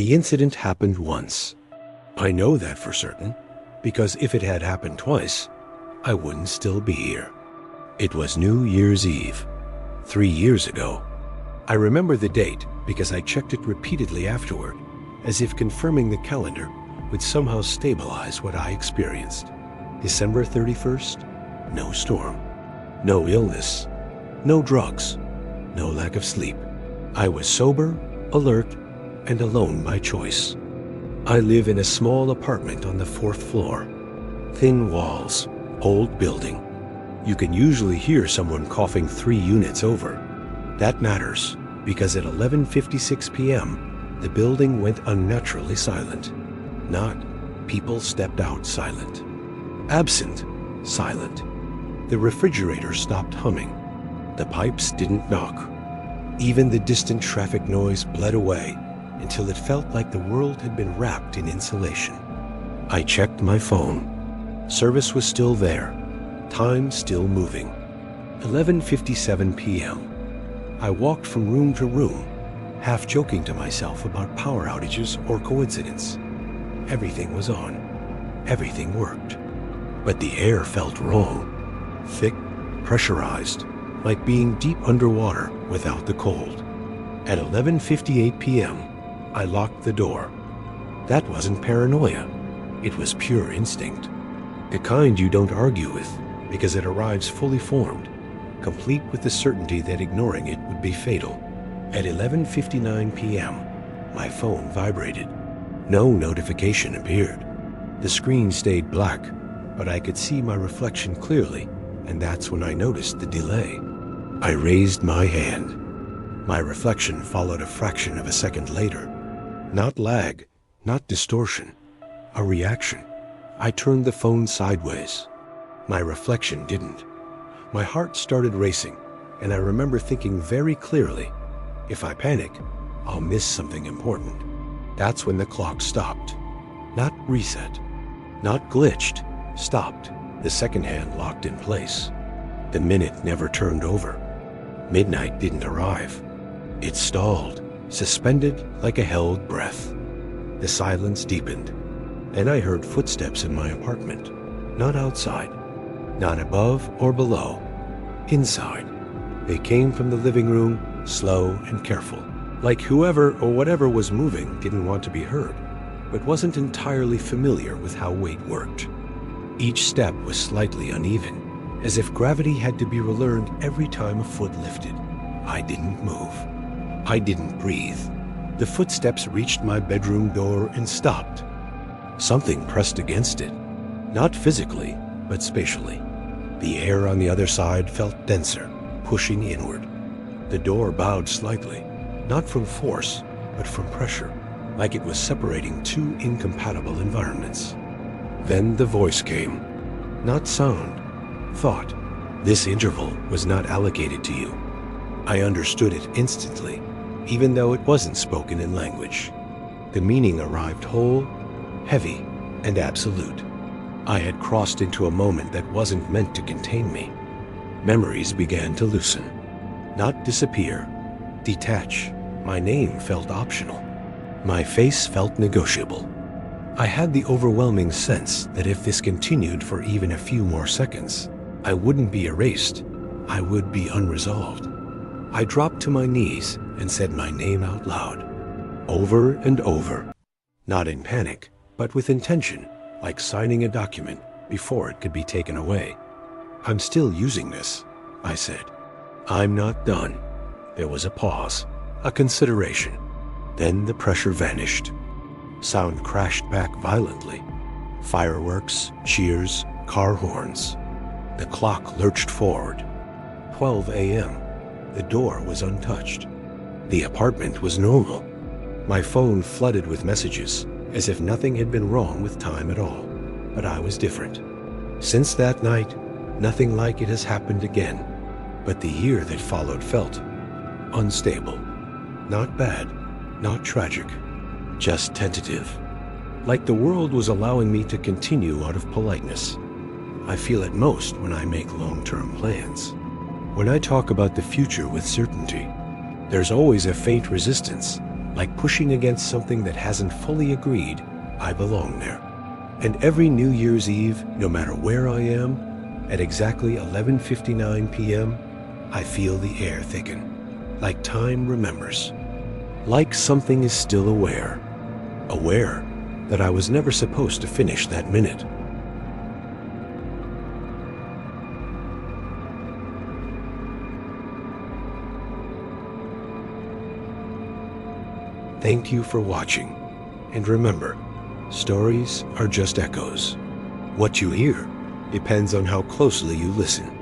The incident happened once. I know that for certain, because if it had happened twice, I wouldn't still be here. It was New Year's Eve, 3 years ago. I remember the date because I checked it repeatedly afterward, as if confirming the calendar would somehow stabilize what I experienced. December 31st, no storm, no illness, no drugs, no lack of sleep. I was sober, alert, and alone by choice. I live in a small apartment on the 4th floor. Thin walls, old building. You can usually hear someone coughing 3 units over. That matters because at 11:56 p.m., the building went unnaturally silent. Not people stepped out silent. Absent silent. The refrigerator stopped humming. The pipes didn't knock. Even the distant traffic noise bled away until it felt like the world had been wrapped in insulation. I checked my phone. Service was still there. Time still moving. 11:57 p.m. I walked from room to room, half joking to myself about power outages or coincidence. Everything was on. Everything worked. But the air felt wrong. Thick, pressurized, like being deep underwater without the cold. At 11:58 p.m., I locked the door. That wasn't paranoia. It was pure instinct. The kind you don't argue with because it arrives fully formed, complete with the certainty that ignoring it would be fatal. At 11:59 p.m., my phone vibrated. No notification appeared. The screen stayed black, but I could see my reflection clearly, and that's when I noticed the delay. I raised my hand. My reflection followed a fraction of a second later. Not lag, not distortion, a reaction. I turned the phone sideways. My reflection didn't. My heart started racing, and I remember thinking very clearly, if I panic, I'll miss something important. That's when the clock stopped. Not reset, not glitched, stopped. The second hand locked in place. The minute never turned over. Midnight didn't arrive. It stalled, suspended like a held breath. The silence deepened. Then I heard footsteps in my apartment. Not outside, not above or below. Inside. They came from the living room, slow and careful. Like whoever or whatever was moving didn't want to be heard, but wasn't entirely familiar with how weight worked. Each step was slightly uneven, as if gravity had to be relearned every time a foot lifted. I didn't move. I didn't breathe. The footsteps reached my bedroom door and stopped. Something pressed against it. Not physically, but spatially. The air on the other side felt denser, pushing inward. The door bowed slightly, not from force, but from pressure, like it was separating two incompatible environments. Then the voice came. Not sound, thought. This interval was not allocated to you. I understood it instantly, even though it wasn't spoken in language. The meaning arrived whole, heavy, and absolute. I had crossed into a moment that wasn't meant to contain me. Memories began to loosen. Not disappear, detach. My name felt optional. My face felt negotiable. I had the overwhelming sense that if this continued for even a few more seconds, I wouldn't be erased. I would be unresolved. I dropped to my knees and said my name out loud, over and over, not in panic, but with intention, like signing a document before it could be taken away. I'm still using this, I said. I'm not done. There was a pause, a consideration. Then the pressure vanished. Sound crashed back violently. Fireworks, cheers, car horns. The clock lurched forward. 12 a.m. The door was untouched. The apartment was normal. My phone flooded with messages, as if nothing had been wrong with time at all. But I was different. Since that night, nothing like it has happened again. But the year that followed felt unstable. Not bad, not tragic, just tentative. Like the world was allowing me to continue out of politeness. I feel it most when I make long-term plans. When I talk about the future with certainty, there's always a faint resistance, Like pushing against something that hasn't fully agreed I belong there. And every New Year's Eve, no matter where I am, at exactly 11:59 p.m., I feel the air thicken, like time remembers. Like something is still aware that I was never supposed to finish that minute. Thank you for watching, and remember, stories are just echoes. What you hear depends on how closely you listen.